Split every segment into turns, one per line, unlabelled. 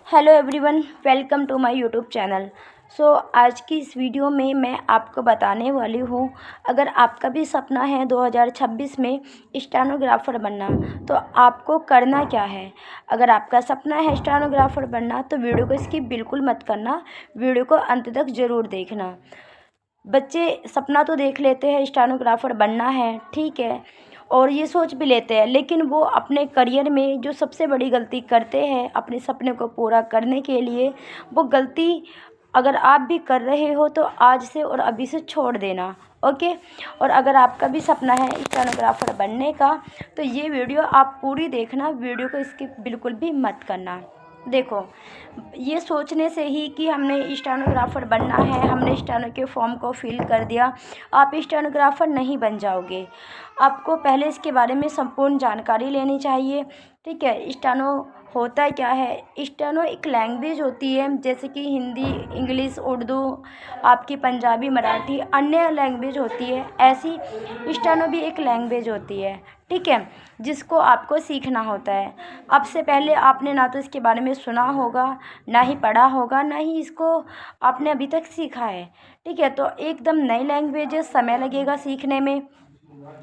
Hello everyone, welcome to my YouTube channel. आज की इस वीडियो में मैं आपको बताने वाली हूँ, अगर आपका भी सपना है 2026 में स्टेनोग्राफ़र बनना, तो आपको करना क्या है। अगर आपका सपना है स्टेनोग्राफ़र बनना तो वीडियो को स्किप बिल्कुल मत करना, वीडियो को अंत तक ज़रूर देखना। बच्चे सपना तो देख लेते हैं स्टेनोग्राफ़र बनना है, ठीक है, और ये सोच भी लेते हैं, लेकिन वो अपने करियर में जो सबसे बड़ी गलती करते हैं अपने सपने को पूरा करने के लिए, वो गलती अगर आप भी कर रहे हो तो आज से और अभी से छोड़ देना। ओके। और अगर आपका भी सपना है स्टेनोग्राफ़र बनने का तो ये वीडियो आप पूरी देखना, वीडियो को स्किप बिल्कुल भी मत करना। देखो, ये सोचने से ही कि हमने स्टेनोग्राफ़र बनना है, हमने स्टेनो के फॉर्म को फिल कर दिया, आप स्टेनोग्राफ़र नहीं बन जाओगे। आपको पहले इसके बारे में संपूर्ण जानकारी लेनी चाहिए, ठीक है। स्टेनो होता क्या है? स्टेनो एक लैंग्वेज होती है, जैसे कि हिंदी, इंग्लिश, उर्दू, आपकी पंजाबी, मराठी, अन्य लैंग्वेज होती है, ऐसी स्टेनो भी एक लैंग्वेज होती है, ठीक है, जिसको आपको सीखना होता है। अब से पहले आपने ना तो इसके बारे में सुना होगा, ना ही पढ़ा होगा, ना ही इसको आपने अभी तक सीखा है, ठीक है। तो एकदम नई लैंग्वेज है, समय लगेगा सीखने में।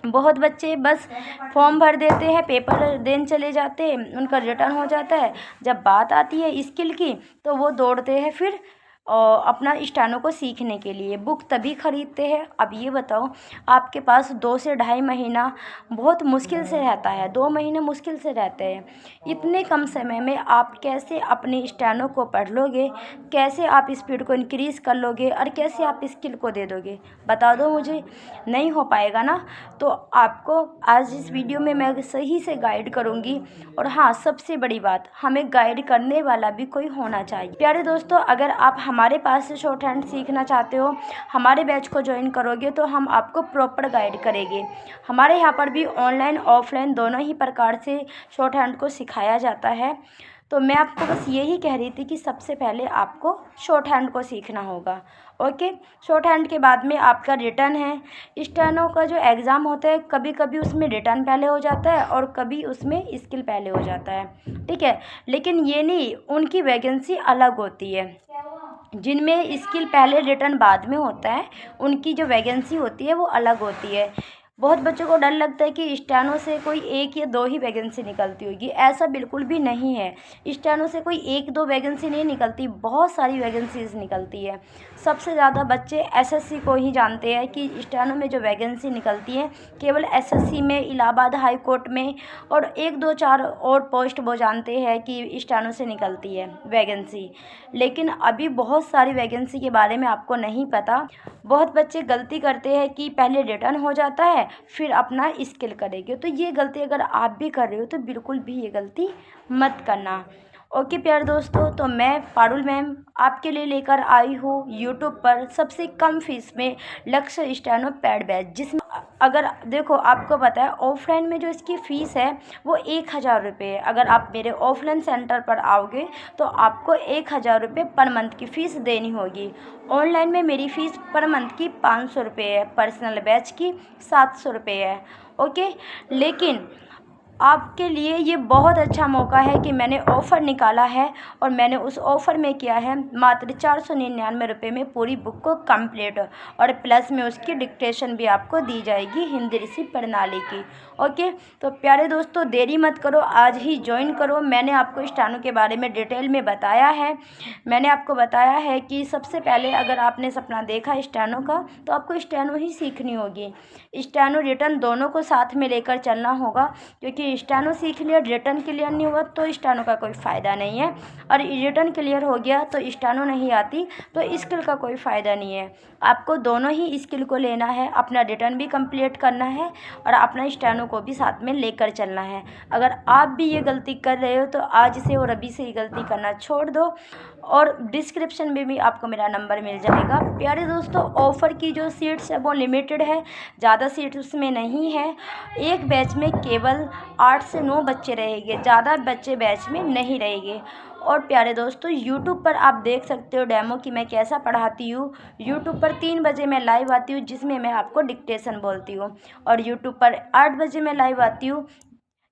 बहुत बच्चे बस फॉर्म भर देते हैं, पेपर देने चले जाते हैं, उनका रिटर्न हो जाता है। जब बात आती है स्किल की तो वो दौड़ते हैं फिर अपना स्टेनो को सीखने के लिए, बुक तभी ख़रीदते हैं। अब ये बताओ, आपके पास 2 से ढाई महीना बहुत मुश्किल से रहता है, 2 महीने मुश्किल से रहते हैं। इतने कम समय में आप कैसे अपनी स्टेनो को पढ़ लोगे, कैसे आप स्पीड को इंक्रीज़ कर लोगे और कैसे आप स्किल को दे दोगे, बता दो मुझे। नहीं हो पाएगा ना। तो आपको आज इस वीडियो में मैं सही से गाइड करूँगी। और हाँ, सबसे बड़ी बात, हमें गाइड करने वाला भी कोई होना चाहिए। प्यारे दोस्तों, अगर आप हमारे पास से शॉर्ट हैंड सीखना चाहते हो, हमारे बैच को ज्वाइन करोगे तो हम आपको प्रॉपर गाइड करेंगे। हमारे यहाँ पर भी ऑनलाइन ऑफलाइन दोनों ही प्रकार से शॉर्ट हैंड को सिखाया जाता है। तो मैं आपको बस यही कह रही थी कि सबसे पहले आपको शॉर्ट हैंड को सीखना होगा। ओके। शॉर्ट हैंड के बाद में आपका रिटन है। स्टेनो का जो एग्ज़ाम होता है, कभी कभी उसमें रिटन पहले हो जाता है और कभी उसमें स्किल पहले हो जाता है, ठीक है। लेकिन ये नहीं, उनकी वैकेंसी अलग होती है। जिनमें स्किल पहले रिटर्न बाद में होता है, उनकी जो वैकेंसी होती है वो अलग होती है। बहुत बच्चों को डर लगता है कि स्टेनो से कोई 1 या 2 ही वैकेंसी निकलती होगी, ऐसा बिल्कुल भी नहीं है। स्टेनो से कोई 1-2 वैकेंसी नहीं निकलती, बहुत सारी वैकेंसीज निकलती है। सबसे ज़्यादा बच्चे एसएससी को ही जानते हैं कि स्टेनो में जो वैकेंसी निकलती है, केवल एसएससी में, इलाहाबाद हाई कोर्ट में और 1-2-4 और पोस्ट वो जानते हैं कि स्टेनो से निकलती है वैकेंसी। लेकिन अभी बहुत सारी वैकेंसी के बारे में आपको नहीं पता। बहुत बच्चे गलती करते हैं कि पहले रिटर्न हो जाता है फिर अपना स्किल करेंगे, तो ये गलती अगर आप भी कर रहे हो तो बिल्कुल भी ये गलती मत करना। ओके प्यारे दोस्तों, तो मैं पारुल मैम आपके लिए लेकर आई हूँ यूट्यूब पर सबसे कम फीस में लक्ष्य स्टेनो पैड बैच, जिसमें अगर देखो, आपको पता है ऑफलाइन में जो इसकी फ़ीस है वो 1,000 रुपये है। अगर आप मेरे ऑफलाइन सेंटर पर आओगे तो आपको 1,000 रुपये पर मंथ की फ़ीस देनी होगी। ऑनलाइन में मेरी फ़ीस पर मंथ की 500 रुपये है, पर्सनल बैच की 700 रुपये है। ओके। लेकिन आपके लिए ये बहुत अच्छा मौका है कि मैंने ऑफ़र निकाला है और मैंने उस ऑफ़र में किया है मात्र 499 रुपये में पूरी बुक को कंप्लीट, और प्लस में उसकी डिक्टेशन भी आपको दी जाएगी हिंदी ऋषि प्रणाली की। ओके। तो प्यारे दोस्तों, देरी मत करो, आज ही ज्वाइन करो। मैंने आपको स्टेनो के बारे में डिटेल में बताया है। मैंने आपको बताया है कि सबसे पहले अगर आपने सपना देखा स्टेनो का तो आपको स्टेनो ही सीखनी होगी। स्टेनो रिटन दोनों को साथ में लेकर चलना होगा, क्योंकि स्टेनो सीख लिया, रिटन क्लियर नहीं हुआ तो स्टेनो का कोई फ़ायदा नहीं है, और रिटन क्लियर हो गया तो स्टेनो नहीं आती तो स्किल का कोई फ़ायदा नहीं है। आपको दोनों ही स्किल को लेना है, अपना रिटन भी कंप्लीट करना है और अपना स्टेनो को भी साथ में लेकर चलना है। अगर आप भी ये गलती कर रहे हो तो आज से और अभी से ये गलती करना छोड़ दो, और डिस्क्रिप्शन में भी आपको मेरा नंबर मिल जाएगा। प्यारे दोस्तों, ऑफ़र की जो सीट्स है वो लिमिटेड है, ज़्यादा सीट्स उसमें नहीं है। एक बैच में केवल 8 से 9 बच्चे रहेंगे, ज़्यादा बच्चे बैच में नहीं रहेंगे। और प्यारे दोस्तों, यूट्यूब पर आप देख सकते हो डेमो कि मैं कैसा पढ़ाती हूँ। यूट्यूब पर 3 बजे मैं लाइव आती हूँ, जिसमें मैं आपको डिक्टेशन बोलती हूँ, और यूट्यूब पर 8 बजे मैं लाइव आती हूँ,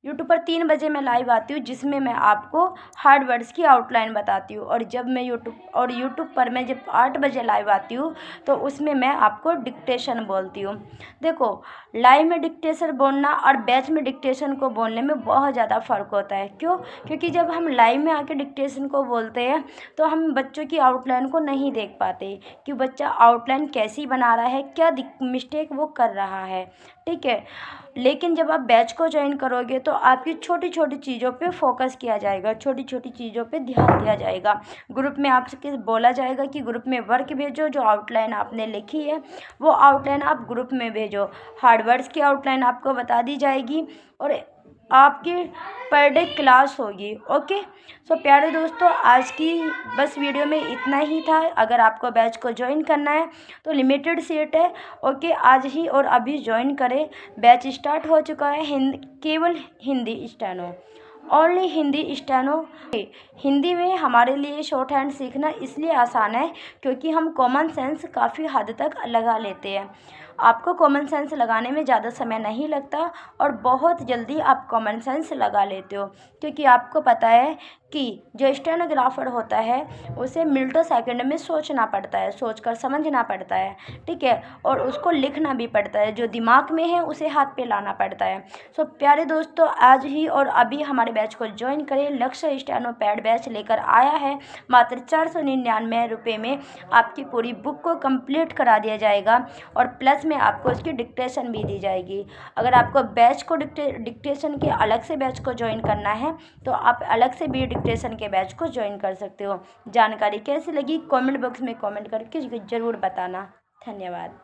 यूट्यूब पर 3 बजे मैं लाइव आती हूँ, जिसमें मैं आपको हार्ड वर्ड्स की आउटलाइन बताती हूँ। और जब मैं यूट्यूब पर मैं जब 8 बजे लाइव आती हूँ तो उसमें मैं आपको डिक्टेशन बोलती हूँ। देखो, लाइव में डिक्टेशन बोलना और बैच में डिक्टेशन को बोलने में बहुत ज़्यादा फ़र्क होता है। क्यों? क्योंकि जब हम लाइव में आके डिक्टेशन को बोलते हैं तो हम बच्चों की आउटलाइन को नहीं देख पाते कि बच्चा आउटलाइन कैसी बना रहा है, क्या मिस्टेक वो कर रहा है, ठीक है। लेकिन जब आप बैच को ज्वाइन करोगे तो आपकी छोटी छोटी चीज़ों पे फोकस किया जाएगा, छोटी छोटी चीज़ों पे ध्यान दिया जाएगा। ग्रुप में आपसे बोला जाएगा कि ग्रुप में वर्क भेजो, जो आउटलाइन आपने लिखी है वो आउटलाइन आप ग्रुप में भेजो। हार्ड वर्ड्स की आउटलाइन आपको बता दी जाएगी और आपकी पर डे क्लास होगी। ओके, सो प्यारे दोस्तों, आज की बस वीडियो में इतना ही था। अगर आपको बैच को ज्वाइन करना है तो लिमिटेड सीट है। ओके, आज ही और अभी ज्वाइन करें। बैच स्टार्ट हो चुका है। केवल Hindi steno, only Hindi steno. Hindi में हमारे लिए शॉर्ट हैंड सीखना इसलिए आसान है क्योंकि हम कॉमन सेंस काफ़ी हद तक लगा लेते हैं। आपको कॉमन सेंस लगाने में ज़्यादा समय नहीं लगता और बहुत जल्दी आप कॉमन सेंस लगा लेते हो, क्योंकि आपको पता है कि जो स्टेनोग्राफर होता है उसे मिनटों सेकंड में सोचना पड़ता है, सोचकर समझना पड़ता है, ठीक है, और उसको लिखना भी पड़ता है। जो दिमाग में है उसे हाथ पे लाना पड़ता है। सो प्यारे दोस्तों, आज ही और अभी हमारे बैच को ज्वाइन करें। लक्ष्य स्टेनो पैड बैच लेकर आया है मात्र 499 रुपये में। आपकी पूरी बुक को कंप्लीट करा दिया जाएगा और प्लस में आपको उसकी डिक्टेशन भी दी जाएगी। अगर आपको बैच को डिक्टेशन के अलग से बैच को ज्वाइन करना है तो आप अलग से भी डिक्टेशन के बैच को ज्वाइन कर सकते हो। जानकारी कैसी लगी कमेंट बॉक्स में कमेंट करके ज़रूर बताना। धन्यवाद।